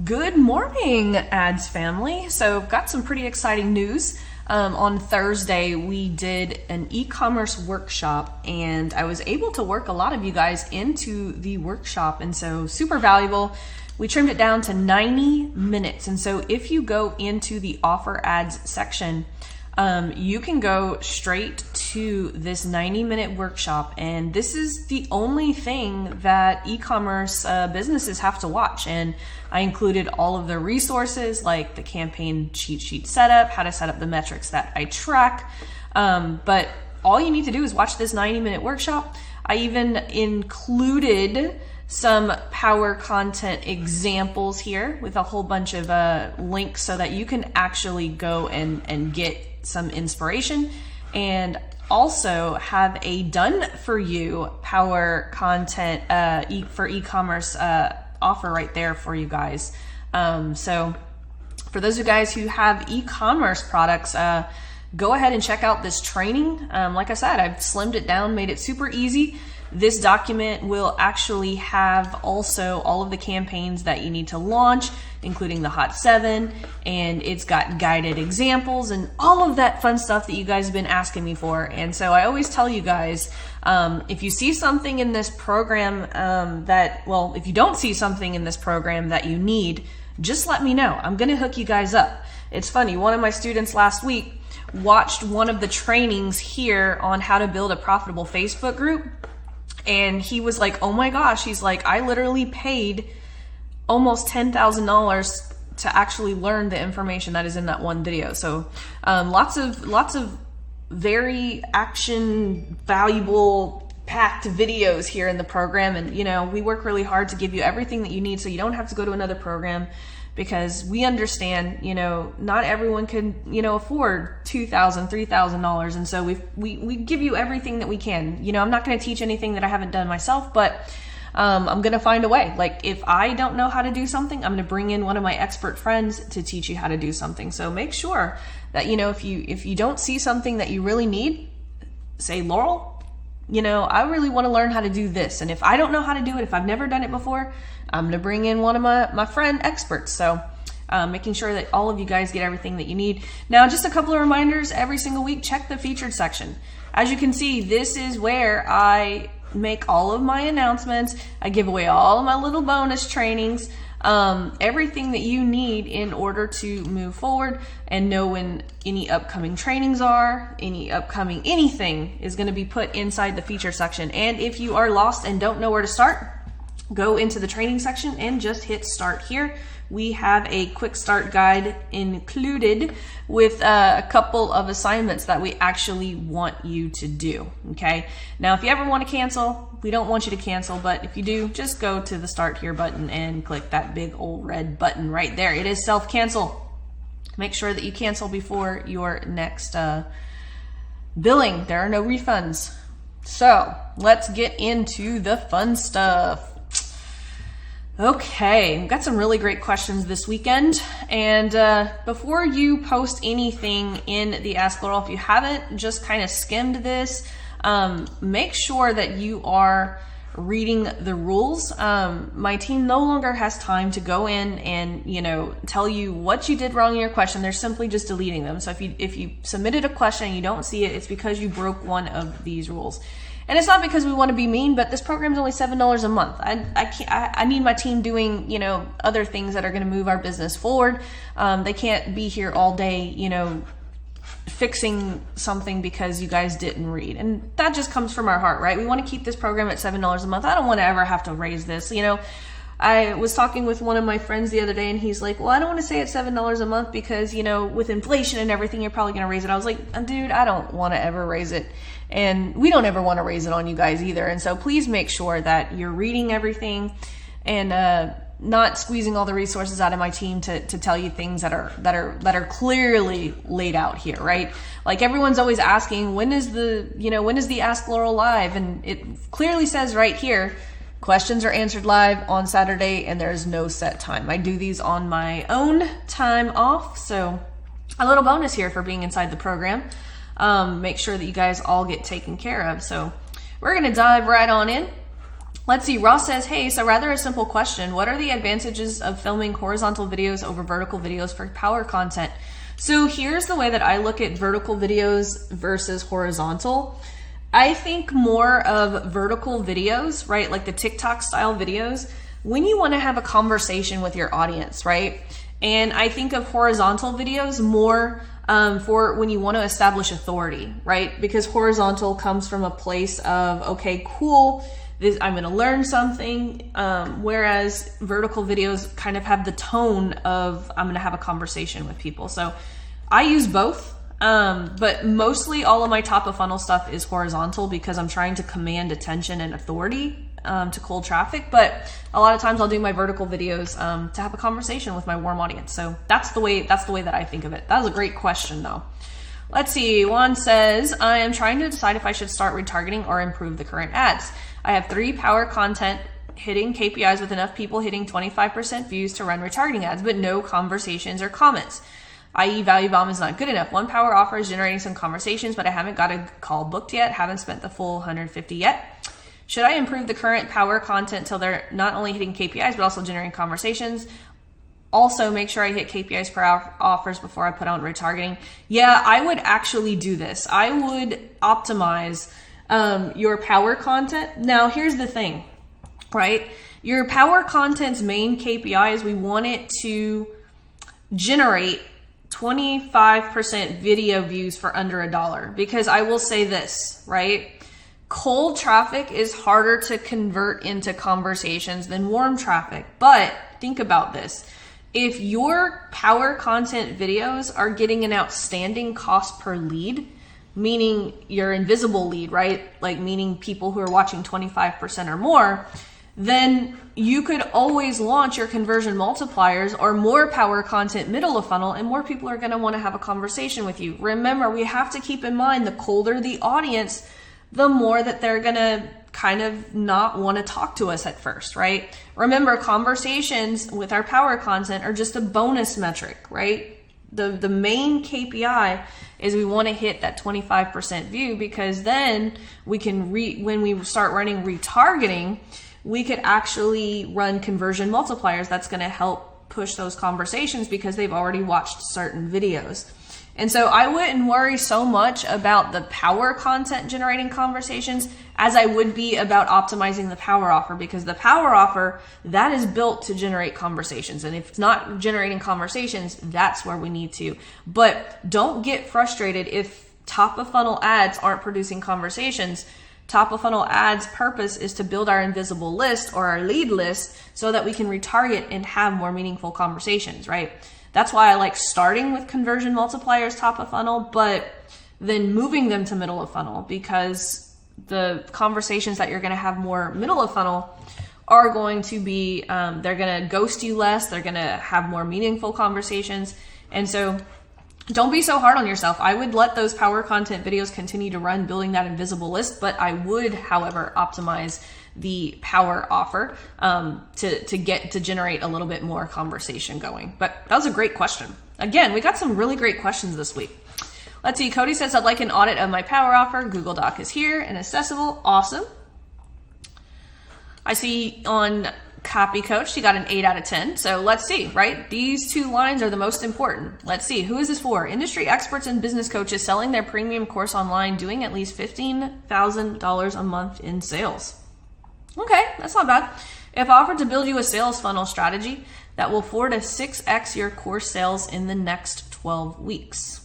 Good morning, ads family. So I've got some pretty exciting news. On Thursday, we did an e-commerce workshop and I was able to work a lot of you guys into the workshop, and so super valuable. We trimmed it down to 90 minutes. And so if you go into the offer ads section, you can go straight to this 90-minute workshop, and this is the only thing that e-commerce businesses have to watch. And I included all of the resources like the campaign cheat sheet setup, how to set up the metrics that I track. But all you need to do is watch this 90-minute workshop. I even included some power content examples here with a whole bunch of links so that you can actually go and get some inspiration, and also have a done for you power content for e-commerce offer right there for you guys. So for those of you guys who have e-commerce products, go ahead and check out this training. Like I said, I've slimmed it down, made it super easy. This document will actually have also all of the campaigns that you need to launch, including the Hot 7, and it's got guided examples and all of that fun stuff that you guys have been asking me for. And so I always tell you guys, if you see something in this program if you don't see something in this program that you need, just let me know. I'm gonna hook you guys up. It's funny, one of my students last week watched one of the trainings here on how to build a profitable Facebook group. And he was like, oh my gosh, he's like, I literally paid almost $10,000 to actually learn the information that is in that one video. So lots of very action valuable packed videos here in the program. And you know, we work really hard to give you everything that you need so you don't have to go to another program, because we understand, you know, not everyone can, you know, afford $2,000, $3,000. And so we give you everything that we can. You know, I'm not going to teach anything that I haven't done myself, but I'm going to find a way. Like if I don't know how to do something, I'm going to bring in one of my expert friends to teach you how to do something. So make sure that, you know, if you don't see something that you really need, say, Laurel, you know, I really want to learn how to do this. And if I don't know how to do it, if I've never done it before, I'm going to bring in one of my friend experts. So making sure that all of you guys get everything that you need. Now, just a couple of reminders every single week, check the featured section. As you can see, this is where I make all of my announcements. I give away all of my little bonus trainings, everything that you need in order to move forward and know when any upcoming trainings are, any upcoming anything is going to be put inside the feature section. And if you are lost and don't know where to start, go into the training section and just hit start here. We have a quick start guide included with a couple of assignments that we actually want you to do. Okay. Now, if you ever want to cancel, we don't want you to cancel, but if you do, just go to the start here button and click that big old red button right there. It is self-cancel. Make sure that you cancel before your next billing. There are no refunds. So let's get into the fun stuff. Okay, we've got some really great questions this weekend. And before you post anything in the Ask Laurel, if you haven't just kind of skimmed this, make sure that you are reading the rules. My team no longer has time to go in and, you know, tell you what you did wrong in your question. They're simply just deleting them. So if you submitted a question and you don't see it, it's because you broke one of these rules. And it's not because we want to be mean, but this program is only $7 a month. I need my team doing, you know, other things that are going to move our business forward. They can't be here all day, you know, fixing something because you guys didn't read. And that just comes from our heart, right? We want to keep this program at $7 a month. I don't want to ever have to raise this. You know, I was talking with one of my friends the other day and he's like, well, I don't want to say it's $7 a month because, you know, with inflation and everything, you're probably going to raise it. I was like, dude, I don't want to ever raise it. And we don't ever want to raise it on you guys either. And so please make sure that you're reading everything and not squeezing all the resources out of my team to tell you things that are clearly laid out here, right? Like everyone's always asking, when is the Ask Laurel live? And it clearly says right here, questions are answered live on Saturday and there's no set time. I do these on my own time off. So a little bonus here for being inside the program. Make sure that you guys all get taken care of. So we're going to dive right on in. Let's see, Ross says, hey, so rather a simple question. What are the advantages of filming horizontal videos over vertical videos for power content? So here's the way that I look at vertical videos versus horizontal. I think more of vertical videos, right? Like the TikTok style videos, when you want to have a conversation with your audience, right? And I think of horizontal videos more for when you want to establish authority, right? Because horizontal comes from a place of, okay, cool, I'm going to learn something. Whereas vertical videos kind of have the tone of, I'm going to have a conversation with people. So I use both. But mostly all of my top of funnel stuff is horizontal because I'm trying to command attention and authority to cold traffic. But a lot of times I'll do my vertical videos to have a conversation with my warm audience. So that's the way that I think of it. That was a great question though. Let's see. Juan says, I am trying to decide if I should start retargeting or improve the current ads. I have 3 power content hitting KPIs with enough people hitting 25% views to run retargeting ads, but no conversations or comments. I.e. value bomb is not good enough. 1 power offer is generating some conversations, but I haven't got a call booked yet. Haven't spent the full 150 yet. Should I improve the current power content till they're not only hitting KPIs, but also generating conversations? Also, make sure I hit KPIs per offers before I put on retargeting. Yeah, I would actually do this. I would optimize your power content. Now, here's the thing, right? Your power content's main KPI is we want it to generate 25% video views for under $1. Because I will say this, right? Cold traffic is harder to convert into conversations than warm traffic. But think about this. If your power content videos are getting an outstanding cost per lead, meaning your invisible lead, right? Like meaning people who are watching 25% or more, then you could always launch your conversion multipliers or more power content middle of funnel, and more people are going to want to have a conversation with you. Remember, we have to keep in mind the colder the audience, the more that they're going to kind of not want to talk to us at first, right? Remember, conversations with our power content are just a bonus metric, right? The main KPI is we want to hit that 25% view, because then we can when we start running retargeting, we could actually run conversion multipliers. That's going to help push those conversations because they've already watched certain videos. And so I wouldn't worry so much about the power content generating conversations as I would be about optimizing the power offer, because the power offer, that is built to generate conversations. And if it's not generating conversations, that's where we need to. But don't get frustrated if top of funnel ads aren't producing conversations. Top of funnel ads' purpose is to build our invisible list or our lead list so that we can retarget and have more meaningful conversations, right? That's why I like starting with conversion multipliers top of funnel, but then moving them to middle of funnel, because the conversations that you're going to have more middle of funnel are going to be, they're going to ghost you less. They're going to have more meaningful conversations. And so don't be so hard on yourself. I would let those power content videos continue to run, building that invisible list, but I would, however, optimize the power offer to generate a little bit more conversation going. But that was a great question. Again, we got some really great questions this week. Let's see. Cody says, I'd like an audit of my power offer. Google Doc is here and accessible. Awesome. I see on Copy Coach, she got an 8 out of 10. So let's see, right? These 2 lines are the most important. Let's see. Who is this for? Industry experts and business coaches selling their premium course online, doing at least $15,000 a month in sales. Okay, that's not bad. If offered to build you a sales funnel strategy that will 4 to 6x your course sales in the next 12 weeks.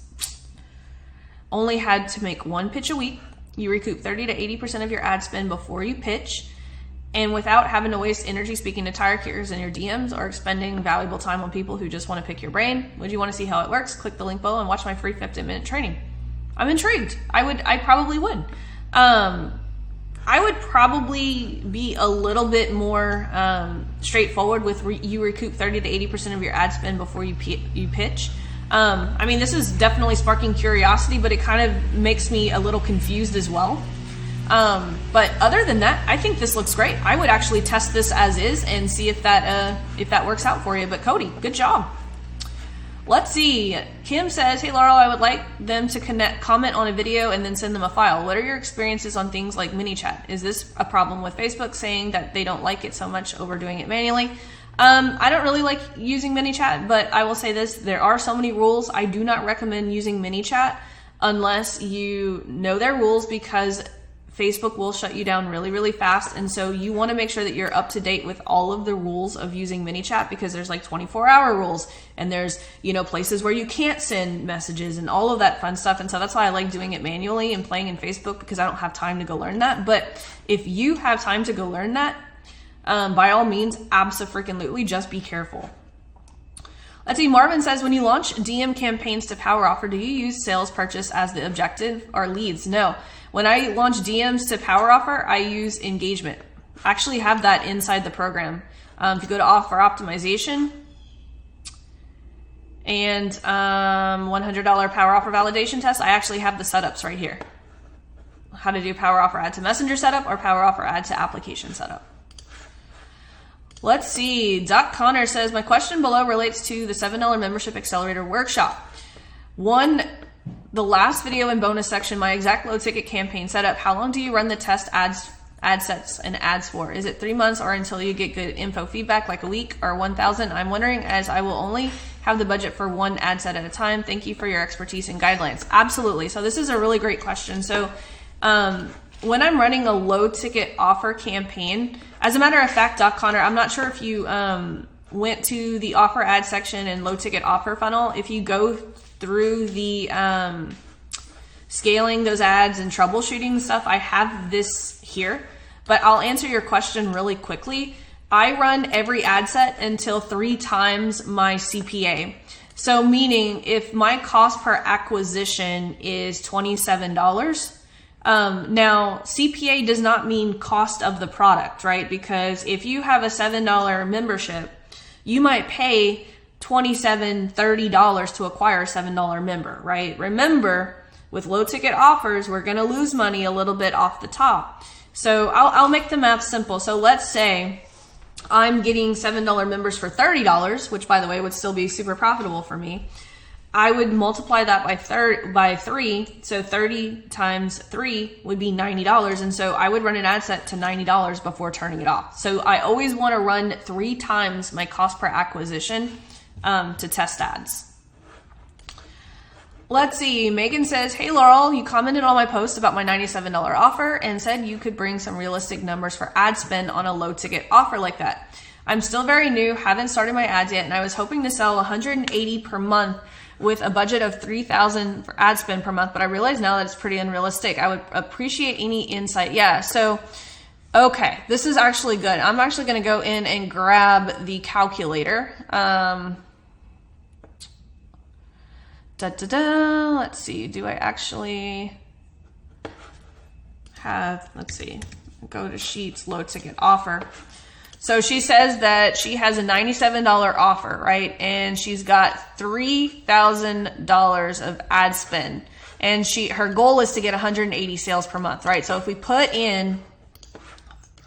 Only had to make 1 pitch a week. You recoup 30 to 80% of your ad spend before you pitch. And without having to waste energy speaking to tire kickers in your DMs or expending valuable time on people who just want to pick your brain. Would you want to see how it works? Click the link below and watch my free 15-minute training. I'm intrigued. I probably would. I would probably be a little bit more straightforward with you recoup 30 to 80% of your ad spend before you pitch. I mean, this is definitely sparking curiosity, but it kind of makes me a little confused as well. But other than that, I think this looks great. I would actually test this as is and see if that works out for you. But Cody, good job. Let's see. Kim says, hey Laurel, I would like them to comment on a video and then send them a file. What are your experiences on things like mini chat? Is this a problem with Facebook saying that they don't like it so much over doing it manually? I don't really like using mini chat, but I will say this, there are so many rules. I do not recommend using mini chat unless you know their rules, because Facebook will shut you down really, really fast. And so you want to make sure that you're up to date with all of the rules of using mini chat, because there's like 24-hour rules, and there's, you know, places where you can't send messages and all of that fun stuff. And so that's why I like doing it manually and playing in Facebook, because I don't have time to go learn that. But if you have time to go learn that, by all means, abso-freaking-lutely, just be careful. Let's see, Marvin says, when you launch DM campaigns to Power Offer, do you use sales purchase as the objective or leads? No. When I launch DMs to Power Offer, I use engagement. I actually have that inside the program. If you go to Offer Optimization and $100 Power Offer validation test, I actually have the setups right here. How to do Power Offer add to Messenger setup or Power Offer add to application setup. Let's see. Doc Connor says, my question below relates to the $7 membership accelerator workshop. The last video and bonus section, my exact low ticket campaign setup. How long do you run the test ad sets and ads for? Is it 3 months or until you get good info feedback, like a week or 1,000? I'm wondering, as I will only have the budget for one ad set at a time. Thank you for your expertise and guidelines. Absolutely. So this is a really great question. So when I'm running a low ticket offer campaign, as a matter of fact, Doc Connor, I'm not sure if you went to the offer ad section and low ticket offer funnel. If you go through the scaling those ads and troubleshooting stuff, I have this here, but I'll answer your question really quickly. I run every ad set until 3 times my CPA. So meaning if my cost per acquisition is $27, now CPA does not mean cost of the product, right? Because if you have a $7 membership, you might pay $27, $30 to acquire a $7 member, right? Remember, with low ticket offers, we're going to lose money a little bit off the top. So I'll make the math simple. So let's say I'm getting $7 members for $30, which by the way would still be super profitable for me. I would multiply that by 3. So 30 times 3 would be $90. And so I would run an ad set to $90 before turning it off. So I always want to run 3 times my cost per acquisition to test ads. Let's see. Megan says, hey Laurel, you commented on my post about my $97 offer and said you could bring some realistic numbers for ad spend on a low ticket offer like that. I'm still very new, haven't started my ads yet, and I was hoping to sell $180 per month with a budget of $3,000 for ad spend per month, but I realize now that it's pretty unrealistic. I would appreciate any insight. Yeah, so, okay, this is actually good. I'm actually going to go in and grab the calculator. Let's see, do I actually have, let's see, go to Sheets, low ticket offer. So she says that she has a $97 offer, right? And she's got $3,000 of ad spend. And her goal is to get 180 sales per month, right? So if we put in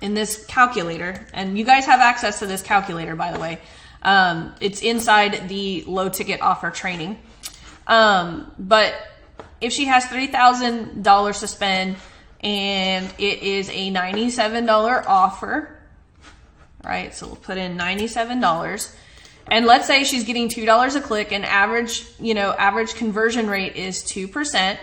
this calculator, and you guys have access to this calculator, by the way, it's inside the low ticket offer training. But if she has $3,000 to spend and it is a $97 offer, right? So we'll put in $97, and let's say she's getting $2 a click, and average conversion rate is 2%.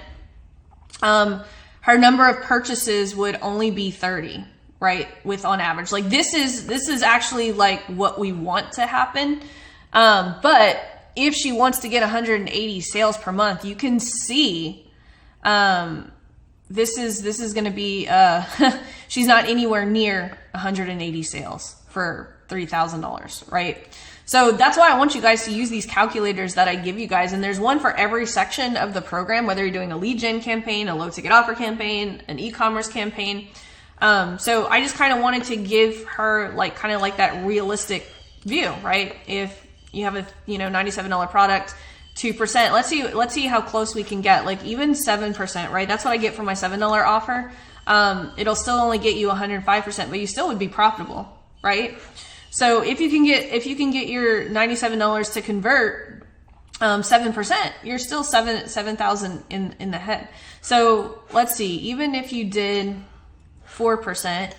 Her number of purchases would only be 30, right? With on average, like this is actually like what we want to happen. But if she wants to get 180 sales per month, you can see, this is going to be, she's not anywhere near 180 sales for $3,000, right? So that's why I want you guys to use these calculators that I give you guys. And there's one for every section of the program, whether you're doing a lead gen campaign, a low ticket offer campaign, an e-commerce campaign. So I just kind of wanted to give her kind of like that realistic view, right? If you have a, $97 product, 2%, let's see how close we can get, like even 7%, right? That's what I get for my $7 offer. It'll still only get you 105%, but you still would be profitable, right? So if you can get your $97 to convert, 7%, you're still 7,000 in the head. So let's see, even if you did 4%,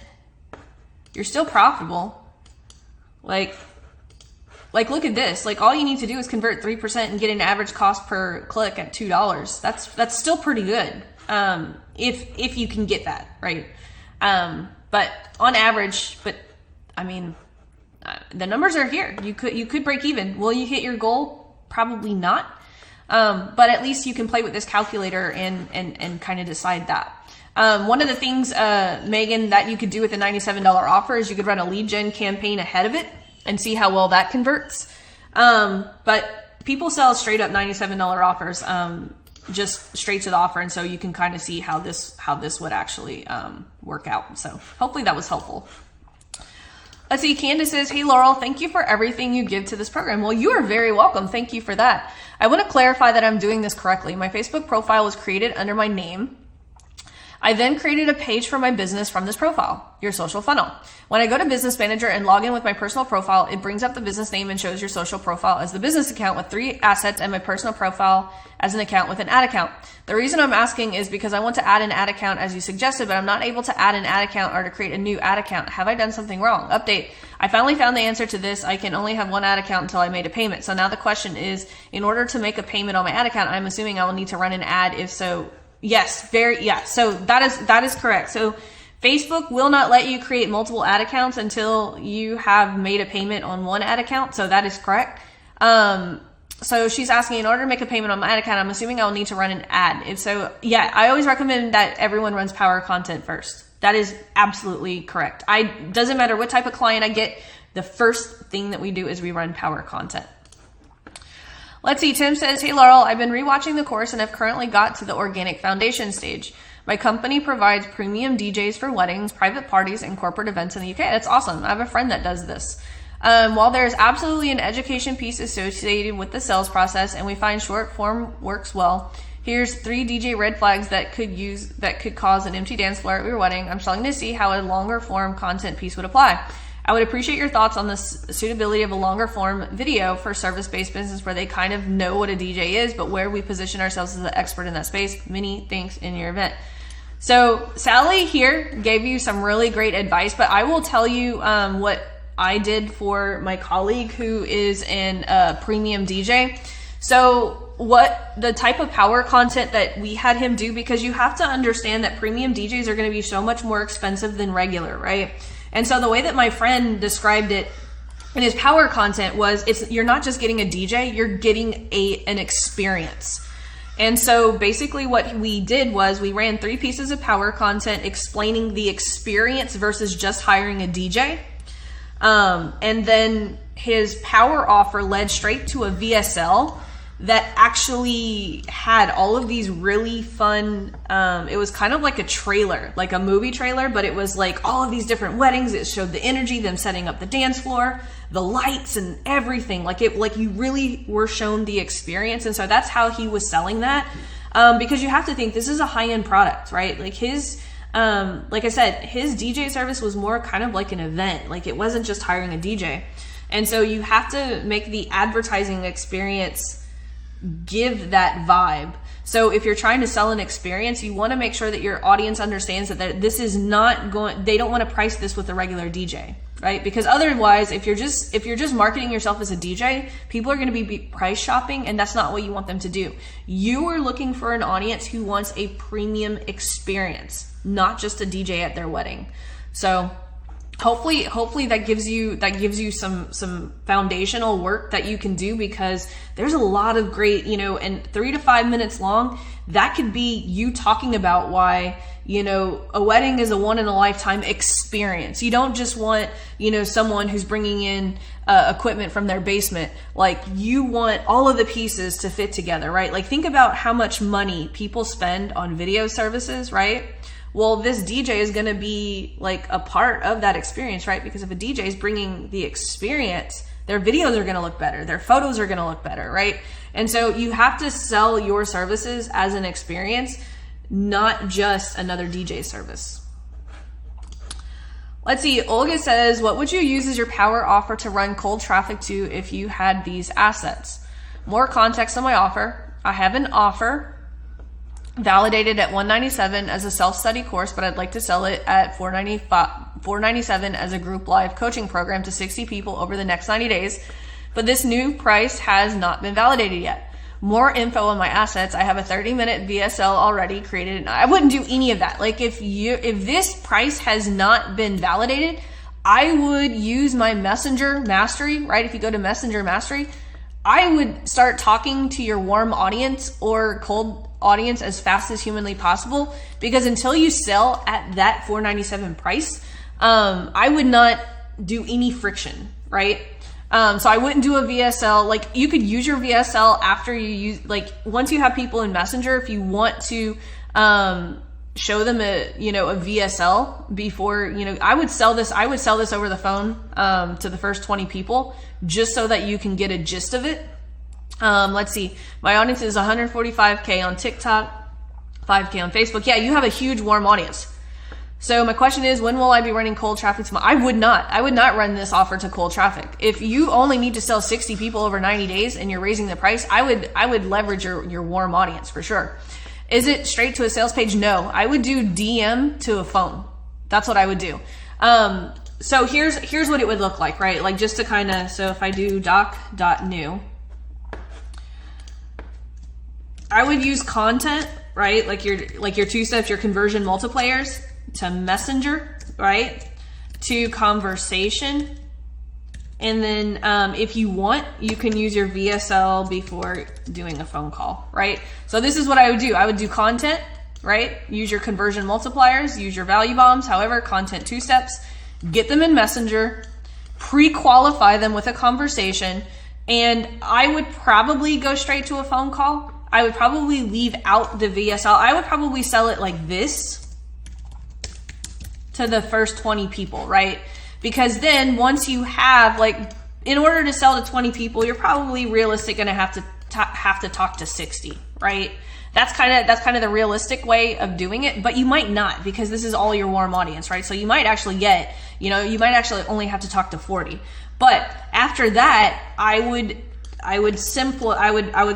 you're still profitable. Like look at this. Like, all you need to do is convert 3% and get an average cost per click at $2. That's still pretty good. If you can get that, right? But on average, I mean, the numbers are here. You could break even. Will you hit your goal? Probably not. But at least you can play with this calculator and kind of decide that. One of the things, Megan, that you could do with a $97 offer is you could run a lead gen campaign ahead of it and see how well that converts. But people sell straight up $97 offers, just straight to the offer. And so you can kind of see how this would actually, work out. So hopefully that was helpful. Let's see, Candace says, hey Laurel, thank you for everything you give to this program. Well, you are very welcome. Thank you for that. I want to clarify that I'm doing this correctly. My Facebook profile was created under my name. I then created a page for my business from this profile, your social funnel. When I go to Business Manager and log in with my personal profile, it brings up the business name and shows your social profile as the business account with 3 assets and my personal profile as an account with an ad account. The reason I'm asking is because I want to add an ad account as you suggested, but I'm not able to add an ad account or to create a new ad account. Have I done something wrong? Update. I finally found the answer to this. I can only have one ad account until I made a payment. So now the question is, in order to make a payment on my ad account, I'm assuming I will need to run an ad. If so, yes, so that is correct. So Facebook will not let you create multiple ad accounts until you have made a payment on one ad account. So that is correct. So she's asking, in order to make a payment on my ad account, I'm assuming I'll need to run an ad. If so, yeah, I always recommend that everyone runs power content first. That is absolutely correct. Doesn't matter what type of client I get, the first thing that we do is we run power content. Let's see, Tim says, hey Laurel, I've been rewatching the course and I've currently got to the organic foundation stage. My company provides premium DJs for weddings, private parties, and corporate events in the UK. That's awesome. I have a friend that does this. While there's absolutely an education piece associated with the sales process and we find short form works well, here's 3 DJ red flags that could cause an empty dance floor at your wedding. I'm struggling to see how a longer form content piece would apply. I would appreciate your thoughts on the suitability of a longer form video for service-based business where they kind of know what a DJ is, but where we position ourselves as the expert in that space. Many thanks in your event. So Sally here gave you some really great advice, but I will tell you what I did for my colleague who is a premium DJ. So what the type of power content that we had him do, because you have to understand that premium DJs are going to be so much more expensive than regular, right? And so the way that my friend described it in his power content was, you're not just getting a DJ, you're getting an experience. And so basically what we did was we ran 3 pieces of power content explaining the experience versus just hiring a DJ. And then his power offer led straight to a VSL that actually had all of these really fun, it was kind of like a trailer, like a movie trailer, but it was like all of these different weddings. It showed the energy, them setting up the dance floor, the lights and everything. Like you really were shown the experience. And so that's how he was selling that. Because you have to think this is a high-end product, right? Like like I said, his DJ service was more kind of like an event. Like it wasn't just hiring a DJ. And so you have to make the advertising experience give that vibe. So if you're trying to sell an experience, you want to make sure that your audience understands that this is not they don't want to price this with a regular DJ, right? Because otherwise, if you're just marketing yourself as a DJ, people are going to be price shopping, and that's not what you want them to do. You are looking for an audience who wants a premium experience, not just a DJ at their wedding. So hopefully that gives you some foundational work that you can do, because there's a lot of great, and 3 to 5 minutes long, that could be you talking about why, a wedding is a one in a lifetime experience. You don't just want, someone who's bringing in equipment from their basement. Like, you want all of the pieces to fit together, right? Like, think about how much money people spend on video services, right? Well, this DJ is going to be like a part of that experience, right? Because if a DJ is bringing the experience, their videos are going to look better. Their photos are going to look better, right? And so you have to sell your services as an experience, not just another DJ service. Let's see. Olga says, what would you use as your power offer to run cold traffic to if you had these assets? more context on my offer. I have an offer validated at $197 as a self-study course, but I'd like to sell it at $497 as a group live coaching program to 60 people over the next 90 days. But this new price has not been validated yet. More info on my assets. I have a 30-minute VSL already created. I wouldn't do any of that. Like if this price has not been validated, I would use my Messenger Mastery, right? If you go to Messenger Mastery, I would start talking to your warm audience or cold audience as fast as humanly possible, because until you sell at that $497 price, I would not do any friction, right? So I wouldn't do a VSL. Like you could use your VSL after you use, like once you have people in Messenger, if you want to show them a VSL before, I would sell this over the phone to the first 20 people just so that you can get a gist of it. Let's see. My audience is 145K on TikTok, 5K on Facebook. Yeah, you have a huge warm audience. So my question is, when will I be running cold traffic tomorrow? I would not run this offer to cold traffic. If you only need to sell 60 people over 90 days and you're raising the price, I would leverage your warm audience for sure. Is it straight to a sales page? No, I would do DM to a phone. That's what I would do. So here's what it would look like, right? Like just to kind of, so if I do doc.new, I would use content, right? Like your two steps, your conversion multipliers, to Messenger, right? To conversation. And then if you want, you can use your VSL before doing a phone call, right? So this is what I would do. I would do content, right? Use your conversion multipliers, use your value bombs, however, content 2 steps, get them in Messenger, pre-qualify them with a conversation, and I would probably go straight to a phone call. I would probably leave out the VSL. I would probably sell it like this to the first 20 people, right? Because then once you have, like, in order to sell to 20 people, you're probably realistic going to have to talk to 60, right? That's kind of the realistic way of doing it, but you might not, because this is all your warm audience, right? So you might actually get, you might actually only have to talk to 40. But after that, I would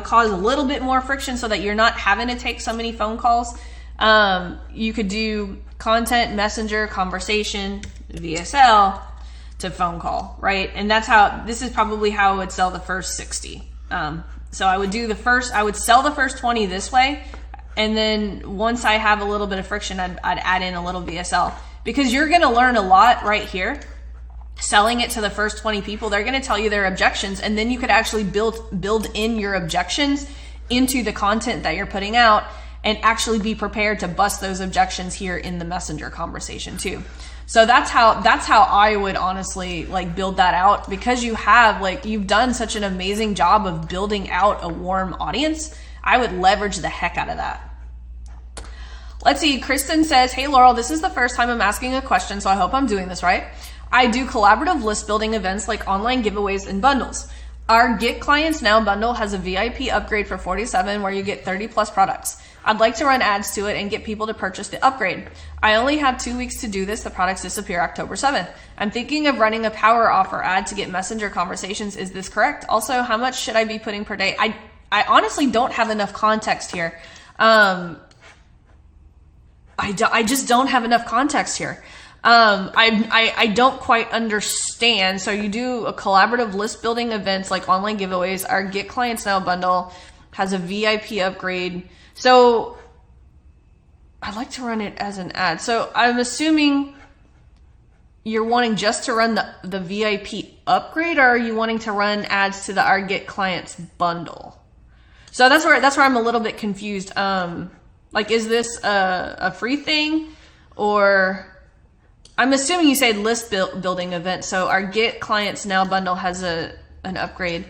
cause a little bit more friction so that you're not having to take so many phone calls. You could do content, Messenger, conversation, VSL to phone call, right? And this is probably how I would sell the first 60. So I would sell the first 20 this way. And then once I have a little bit of friction, I'd add in a little VSL, because you're going to learn a lot right here. Selling it to the first 20 people, they're going to tell you their objections, and then you could actually build in your objections into the content that you're putting out, and actually be prepared to bust those objections here in the Messenger conversation too. So that's how I would honestly build that out, because you've done such an amazing job of building out a warm audience. I would leverage the heck out of that. Let's see. Kristen says, "Hey Laurel, this is the first time I'm asking a question, so I hope I'm doing this right. I do collaborative list building events like online giveaways and bundles. Our Get Clients Now bundle has a VIP upgrade for $47 where you get 30 plus products. I'd like to run ads to it and get people to purchase the upgrade. I only have 2 weeks to do this. The products disappear October 7th. I'm thinking of running a power offer ad to get Messenger conversations. Is this correct? Also, how much should I be putting per day?" I honestly don't have enough context here. I just don't have enough context here. I don't quite understand. So you do a collaborative list building events like online giveaways. Our Get Clients Now bundle has a VIP upgrade. So I'd like to run it as an ad. So I'm assuming you're wanting just to run the VIP upgrade, or are you wanting to run ads to the Our Get Clients bundle? So that's where I'm a little bit confused. Is this a free thing, or I'm assuming you said list building event. So our Get Clients Now bundle has an upgrade.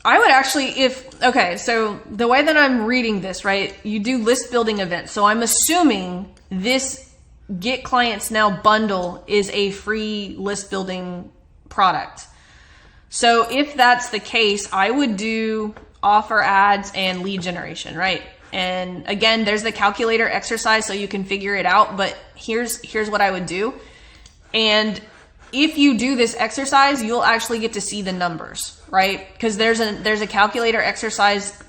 I would actually, so the way that I'm reading this, right, you do list building events. So I'm assuming this Get Clients Now bundle is a free list building product. So if that's the case, I would do offer ads and lead generation, right? And again, there's the calculator exercise so you can figure it out, but here's what I would do. And if you do this exercise, you'll actually get to see the numbers, right? Because there's a calculator exercise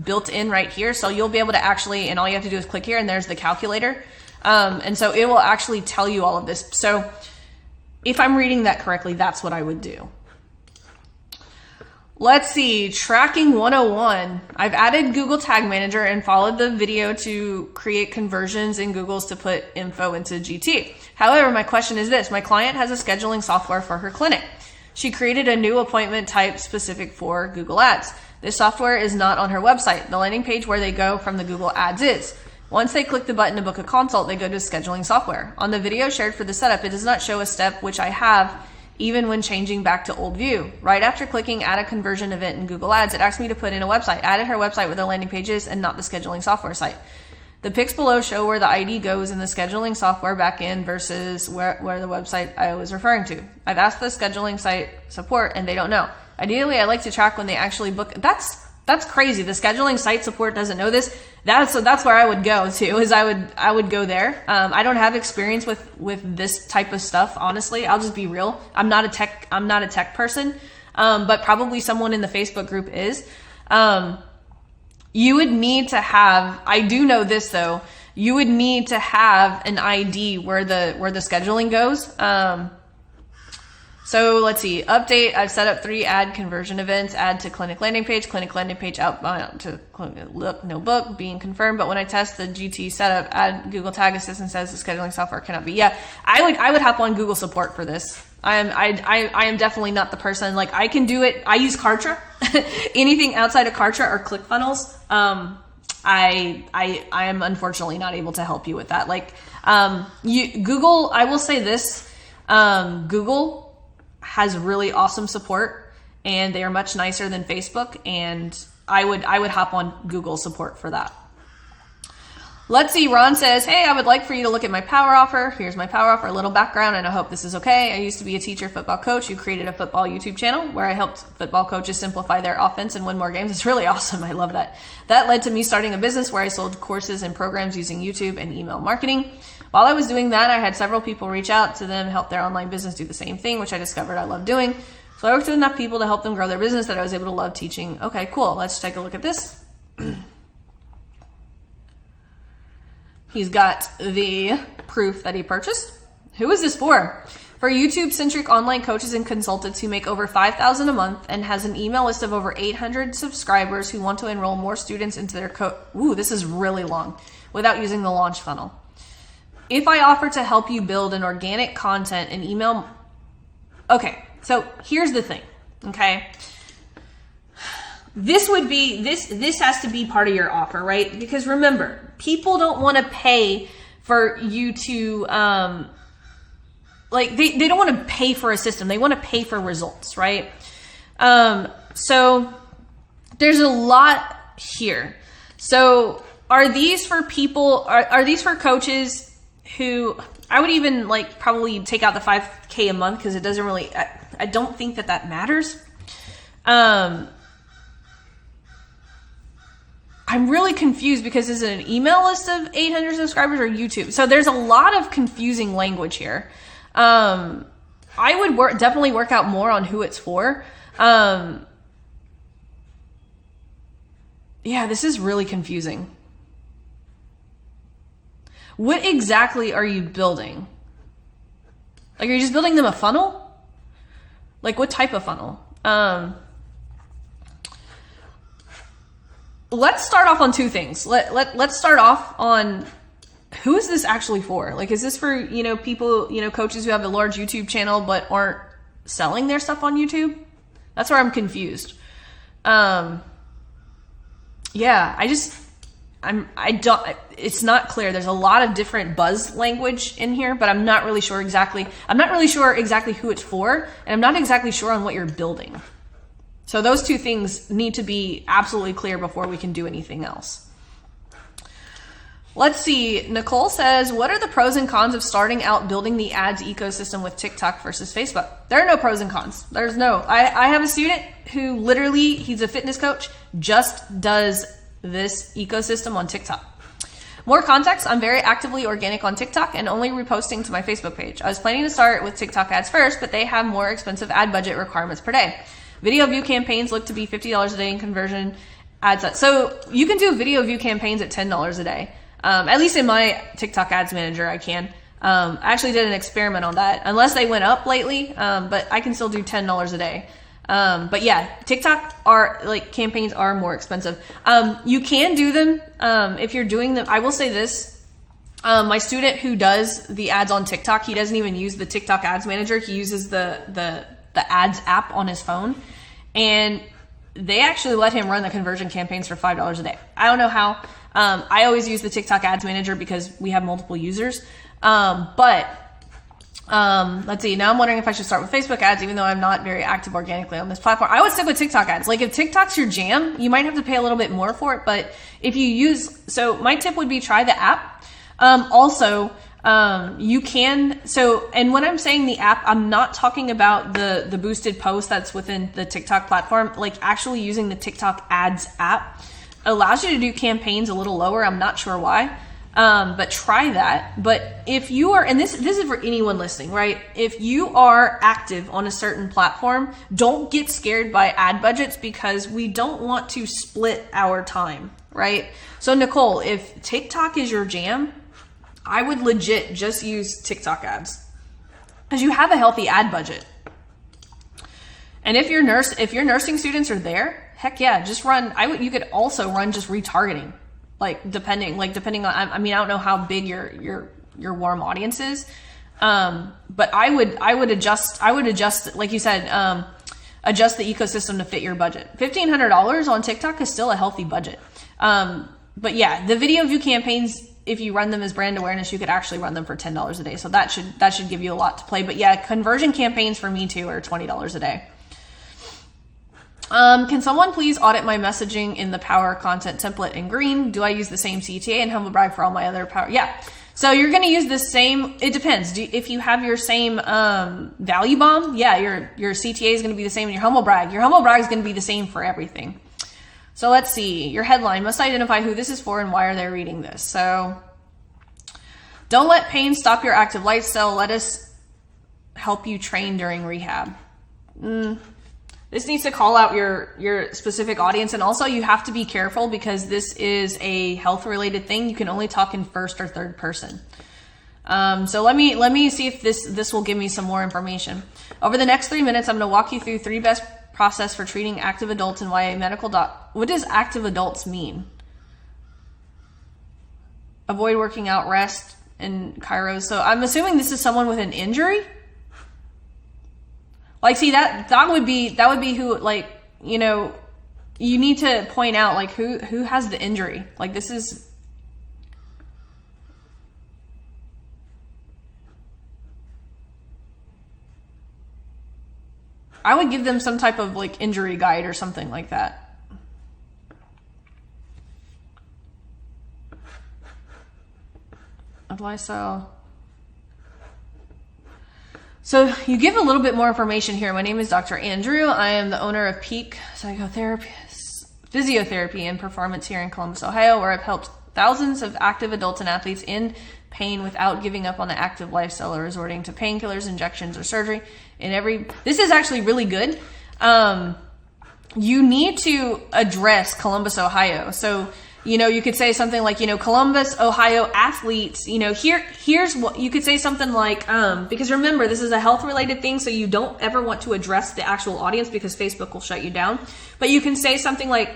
built in right here. So you'll be able to actually, and all you have to do is click here and there's the calculator. And so it will actually tell you all of this. So if I'm reading that correctly, that's what I would do. Let's see, tracking 101. I've added Google Tag Manager and followed the video to create conversions in Google's to put info into GT. However, my question is this. My client has a scheduling software for her clinic. She created a new appointment type specific for Google Ads. This software is not on her website. The landing page where they go from the Google Ads is. Once they click the button to book a consult, they go to scheduling software. On the video shared for the setup, it does not show a step which I have even when changing back to old view. Right after clicking add a conversion event in Google Ads, it asks me to put in a website. Added her website with the landing pages and not the scheduling software site. The pics below show where the ID goes in the scheduling software backend versus where the website I was referring to. I've asked the scheduling site support and they don't know. Ideally, I like to track when they actually book. That's crazy. The scheduling site support doesn't know this. That's where I would go to, is I would go there. I don't have experience with this type of stuff, honestly. I'll just be real. I'm not a tech person. But probably someone in the Facebook group is. You would need to have, I do know this though, you would need to have an ID where the scheduling goes. So let's see, update, I've set up 3 add conversion events, add to clinic landing page outbound to look, no book, being confirmed. But when I test the GT setup, add Google Tag Assistant says the scheduling software cannot be. Yeah, I would hop on Google support for this. I am definitely not the person, like I can do it. I use Kartra. Anything outside of Kartra or ClickFunnels, I am unfortunately not able to help you with that. Like, Google, I will say this, Google has really awesome support and they are much nicer than Facebook, and I would hop on Google support for that. Let's see, Ron says, hey, I would like for you to look at my power offer. Here's my power offer, a little background, and I hope this is okay. I used to be a teacher football coach who created a football YouTube channel where I helped football coaches simplify their offense and win more games. It's really awesome. I love that. That led to me starting a business where I sold courses and programs using YouTube and email marketing. While I was doing that, I had several people reach out to them, help their online business do the same thing, which I discovered I love doing. So I worked with enough people to help them grow their business that I was able to love teaching. Okay, cool. Let's take a look at this. He's got the proof that he purchased. Who is this for? For YouTube-centric online coaches and consultants who make over $5,000 a month and has an email list of over 800 subscribers who want to enroll more students into their Ooh, this is really long. Without using the launch funnel. If I offer to help you build an organic content and email... Okay, so here's the thing, okay? This would be, this has to be part of your offer, right? Because remember, people don't want to pay for you to, like, they don't want to pay for a system. They want to pay for results, right? So there's a lot here. So are these for people, are these for coaches who, I would even like probably take out the $5K a month because it doesn't really, I don't think that matters. I'm really confused because is it an email list of 800 subscribers or YouTube? So there's a lot of confusing language here. I would definitely work out more on who it's for. Yeah, this is really confusing. What exactly are you building? Like, are you just building them a funnel? Like, what type of funnel? Let's start off on 2 things. Let's start off on who is this actually for? Like, is this for, you know, people, you know, coaches who have a large YouTube channel but aren't selling their stuff on YouTube? That's where I'm confused. Yeah, it's not clear. There's a lot of different buzz language in here, but I'm not really sure exactly who it's for, and I'm not exactly sure on what you're building. So those 2 things need to be absolutely clear before we can do anything else. Let's see. Nicole says, what are the pros and cons of starting out building the ads ecosystem with TikTok versus Facebook? There are no pros and cons. There's no. I have a student who literally, he's a fitness coach, just does this ecosystem on TikTok. More context, I'm very actively organic on TikTok and only reposting to my Facebook page. I was planning to start with TikTok ads first, but they have more expensive ad budget requirements per day. Video view campaigns look to be $50 a day in conversion ads. So you can do video view campaigns at $10 a day. At least in my TikTok ads manager, I can. I actually did an experiment on that, unless they went up lately, but I can still do $10 a day. But yeah, TikTok campaigns are more expensive. You can do them, if you're doing them. I will say this, my student who does the ads on TikTok, he doesn't even use the TikTok ads manager. He uses the ads app on his phone, and they actually let him run the conversion campaigns for $5 a day. I don't know how. I always use the TikTok ads manager because we have multiple users. Let's see. Now I'm wondering if I should start with Facebook ads, even though I'm not very active organically on this platform. I would stick with TikTok ads. Like if TikTok's your jam, you might have to pay a little bit more for it. But if you use, so my tip would be try the app. You can, and when I'm saying the app, I'm not talking about the boosted post that's within the TikTok platform. Like actually using the TikTok ads app allows you to do campaigns a little lower. I'm not sure why. But try that. But if you are, and this is for anyone listening, right? If you are active on a certain platform, don't get scared by ad budgets because we don't want to split our time, right? So Nicole, if TikTok is your jam, I would legit just use TikTok ads because you have a healthy ad budget. And if your nursing students are there, heck yeah, just run. You could also run just retargeting. Depending on, I don't know how big your warm audience is. But I would adjust, like you said, adjust the ecosystem to fit your budget. $1,500 on TikTok is still a healthy budget. But yeah, the video view campaigns, if you run them as brand awareness, you could actually run them for $10 a day. So that should give you a lot to play. But yeah, conversion campaigns for me too are $20 a day. Can someone please audit my messaging in the power content template in green? Do I use the same CTA and humble brag for all my other power? Yeah. So you're going to use the same, it depends. If you have your same, value bomb, yeah, your CTA is going to be the same in your humble brag. Your humble brag is going to be the same for everything. So let's see. Your headline must identify who this is for and why are they reading this. So don't let pain stop your active lifestyle. Let us help you train during rehab. This needs to call out your specific audience. And also you have to be careful because this is a health related thing. You can only talk in first or third person. So let me see if this will give me some more information. Over the next 3 minutes, I'm going to walk you through 3 best process for treating active adults and why a medical doc. What does active adults mean? Avoid working out, rest, and kairos. So I'm assuming this is someone with an injury. Like, see, that would be who, like, you know, you need to point out, like, who has the injury. Like, this is, I would give them some type of, like, injury guide or something like that. Lifestyle. So you give a little bit more information here. My name is Dr. Andrew. I am the owner of Peak Physiotherapy and Performance here in Columbus, Ohio, where I've helped thousands of active adults and athletes in pain without giving up on the active lifestyle or resorting to painkillers, injections, or surgery. This is actually really good. You need to address Columbus, Ohio. So, you know, you could say something like, you know, Columbus, Ohio athletes, you know, here's what you could say something like, because remember, this is a health related thing. So you don't ever want to address the actual audience because Facebook will shut you down. But you can say something like,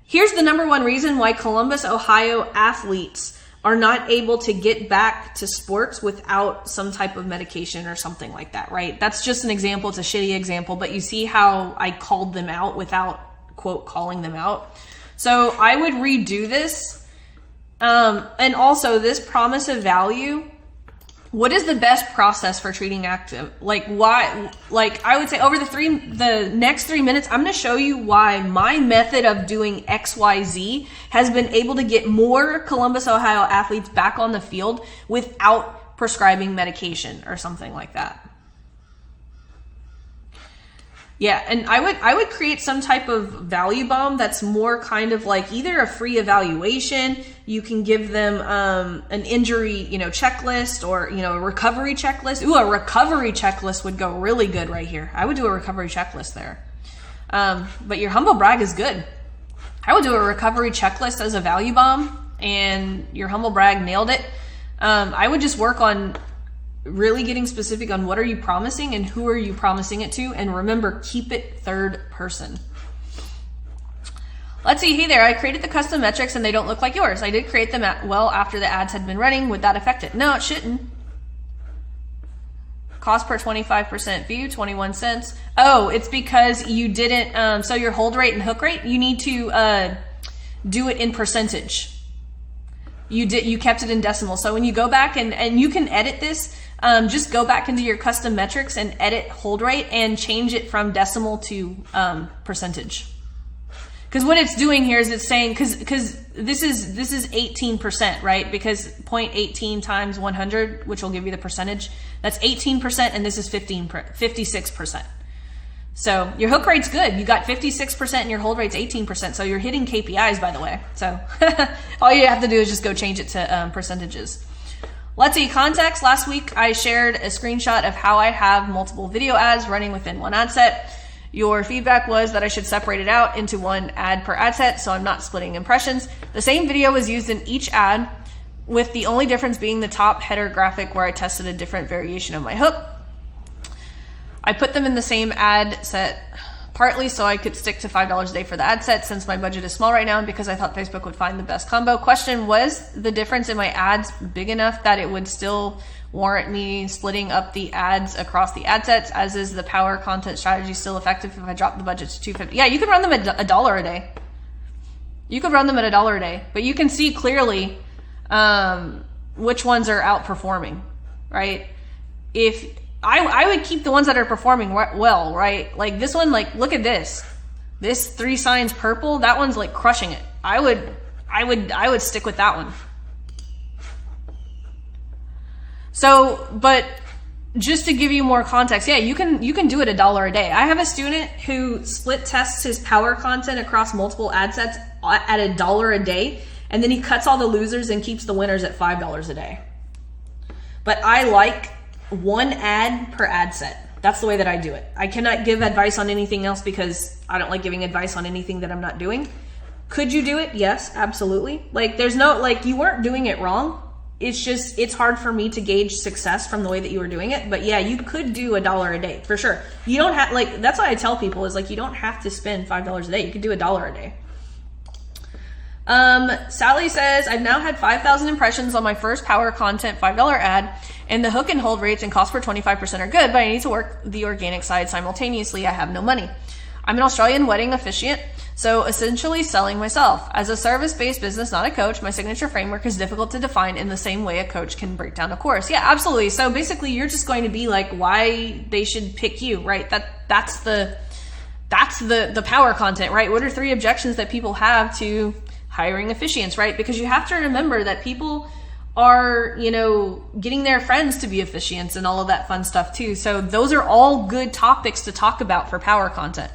here's the number one reason why Columbus, Ohio athletes are not able to get back to sports without some type of medication or something like that, right? That's just an example. It's a shitty example, but you see how I called them out without, quote, calling them out. So I would redo this. And also this promise of value. What is the best process for treating active? Like why, like I would say over the next 3 minutes, I'm going to show you why my method of doing XYZ has been able to get more Columbus, Ohio athletes back on the field without prescribing medication or something like that. Yeah, and I would create some type of value bomb that's more kind of like either a free evaluation. You can give them an injury, checklist, or a recovery checklist. Ooh, a recovery checklist would go really good right here. I would do a recovery checklist there. But your humble brag is good. I would do a recovery checklist as a value bomb, and your humble brag nailed it. I would just work on really getting specific on what are you promising and who are you promising it to, and remember, keep it third person. Let's see. Hey there, I created the custom metrics and they don't look like yours. I did create them well after the ads had been running. Would that affect it? No, it shouldn't. Cost per 25% view, 21 cents. Oh, it's because you didn't, so your hold rate and hook rate, you need to do it in percentage. You kept it in decimal. So when you go back and you can edit this, just go back into your custom metrics and edit hold rate and change it from decimal to percentage. Because what it's doing here is it's saying, because this is 18%, right? Because 0.18 times 100, which will give you the percentage, that's 18%, and this is 56%. So your hook rate's good. You got 56% and your hold rate's 18%. So you're hitting KPIs, by the way. So all you have to do is just go change it to percentages. Let's see, context. Last week I shared a screenshot of how I have multiple video ads running within one ad set. Your feedback was that I should separate it out into one ad per ad set, so I'm not splitting impressions. The same video was used in each ad, with the only difference being the top header graphic where I tested a different variation of my hook. I put them in the same ad set partly so I could stick to $5 a day for the ad set, since my budget is small right now and because I thought Facebook would find the best combo. Question, was the difference in my ads big enough that it would still warrant me splitting up the ads across the ad sets? As is the power content strategy still effective if I drop the budget to $2.50? Yeah, you could run them at $1 a day. You could run them at $1 a day, but you can see clearly which ones are outperforming, right? If I would keep the ones that are performing well, right? Like this one, like look at this 3 signs purple. That one's like crushing it. I would stick with that one. So, but just to give you more context, yeah, you can do it $1 a day. I have a student who split tests his power content across multiple ad sets at $1 a day, and then he cuts all the losers and keeps the winners at $5 a day. But I like one ad per ad set. That's the way that I do it. I cannot give advice on anything else because I don't like giving advice on anything that I'm not doing. Could you do it? Yes, absolutely. Like there's no, like you weren't doing it wrong. It's just, it's hard for me to gauge success from the way that you were doing it. But yeah, you could do $1 a day for sure. You don't have, like, that's why I tell people is like, you don't have to spend $5 a day. You could do $1 a day. Sally says, I've now had 5,000 impressions on my first power content $5 ad, and the hook and hold rates and cost per 25% are good, but I need to work the organic side simultaneously. I have no money. I'm an Australian wedding officiant, so essentially selling myself. As a service-based business, not a coach, my signature framework is difficult to define in the same way a coach can break down a course. Yeah, absolutely. So basically you're just going to be like why they should pick you, right? That's the power content, right? What are 3 objections that people have to hiring officiants, right? Because you have to remember that people are, getting their friends to be officiants and all of that fun stuff too. So those are all good topics to talk about for power content.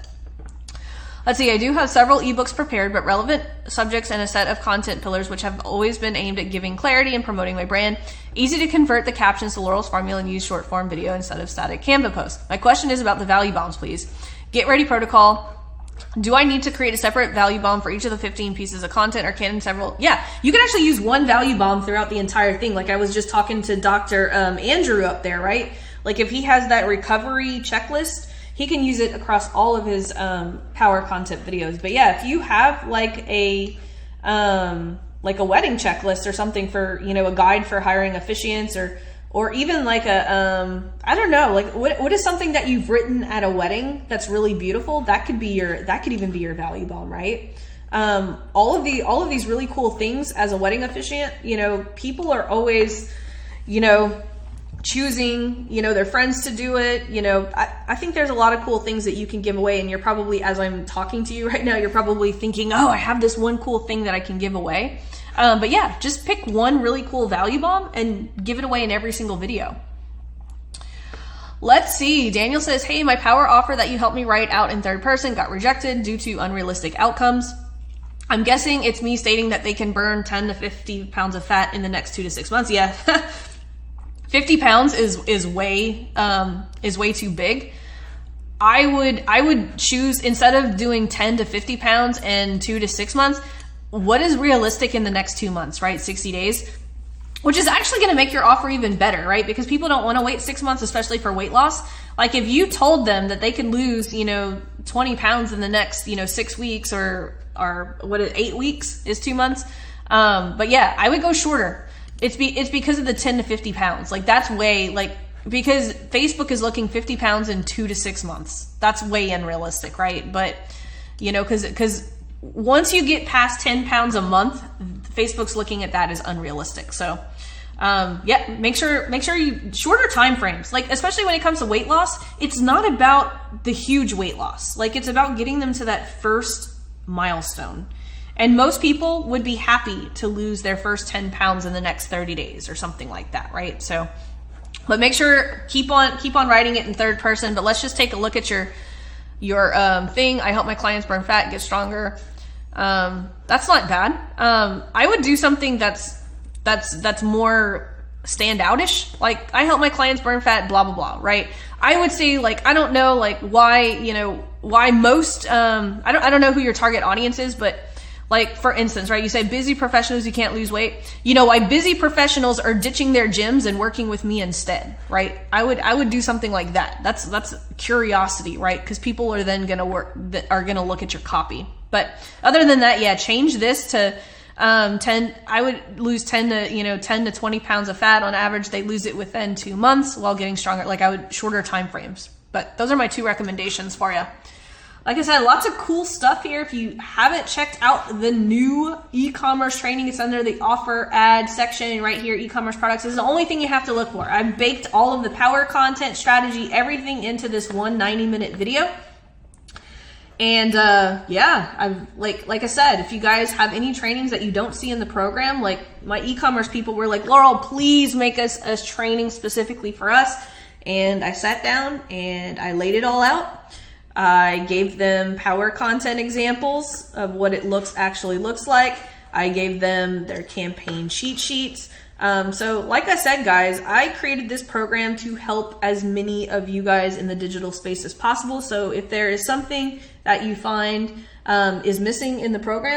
Let's see, I do have several ebooks prepared, but relevant subjects and a set of content pillars which have always been aimed at giving clarity and promoting my brand. Easy to convert the captions to Laurel's formula and use short form video instead of static Canva posts. My question is about the value bombs, please. Get ready protocol. Do I need to create a separate value bomb for each of the 15 pieces of content, or can several? Yeah, you can actually use one value bomb throughout the entire thing. Like I was just talking to Dr. Andrew up there, right? Like if he has that recovery checklist, he can use it across all of his power content videos. But yeah, if you have like a wedding checklist or something for, a guide for hiring officiants, or even like a, I don't know, like what is something that you've written at a wedding that's really beautiful? That could even be your value bomb, right? All of these really cool things as a wedding officiant, people are always, choosing, their friends to do it. I think there's a lot of cool things that you can give away, and you're probably, as I'm talking to you right now, you're probably thinking, oh, I have this one cool thing that I can give away. But yeah, just pick one really cool value bomb and give it away in every single video. let's see. Daniel says, hey, my power offer that you helped me write out in third person got rejected due to unrealistic outcomes. I'm guessing it's me stating that they can burn 10 to 50 pounds of fat in the next 2 to 6 months. Yeah. 50 pounds is way too big. I would choose, instead of doing 10 to 50 pounds in 2 to 6 months, what is realistic in the next 2 months, right? 60 days, which is actually going to make your offer even better, right? Because people don't want to wait 6 months, especially for weight loss. Like if you told them that they could lose, 20 pounds in the next, 6 weeks or 8 weeks is 2 months. But yeah, I would go shorter. It's because of the 10 to 50 pounds. Like that's way, because Facebook is looking 50 pounds in 2 to 6 months. That's way unrealistic, right? But, because once you get past 10 pounds a month, Facebook's looking at that as unrealistic. So, yeah, make sure you, shorter time frames, especially when it comes to weight loss, it's not about the huge weight loss. It's about getting them to that first milestone. And most people would be happy to lose their first 10 pounds in the next 30 days or something like that, right? So, but make sure, keep on writing it in third person. But let's just take a look at your thing. I help my clients burn fat, get stronger. That's not bad. I would do something that's more standoutish. I help my clients burn fat, blah, blah, blah, right? I would say, I don't know, why most, I don't know who your target audience is, but for instance, right, you say busy professionals who can't lose weight. Why busy professionals are ditching their gyms and working with me instead, right? I would do something like that. That's curiosity, right? Because people are then gonna look at your copy. But other than that, yeah, change this to 10. I would lose 10 to 20 pounds of fat on average. They lose it within 2 months while getting stronger. I would shorter time frames. But those are my 2 recommendations for you. Like I said, lots of cool stuff here. If you haven't checked out the new e-commerce training, it's under the offer ad section right here, e-commerce products. This is the only thing you have to look for. I've baked all of the power, content, strategy, everything into this one 90-minute video. And yeah, like I said, if you guys have any trainings that you don't see in the program, my e-commerce people were like, Laurel, please make us a training specifically for us. And I sat down and I laid it all out. I gave them power content examples of what it actually looks like. I gave them their campaign cheat sheets. So like I said, guys, I created this program to help as many of you guys in the digital space as possible. So if there is something that you find is missing in the program,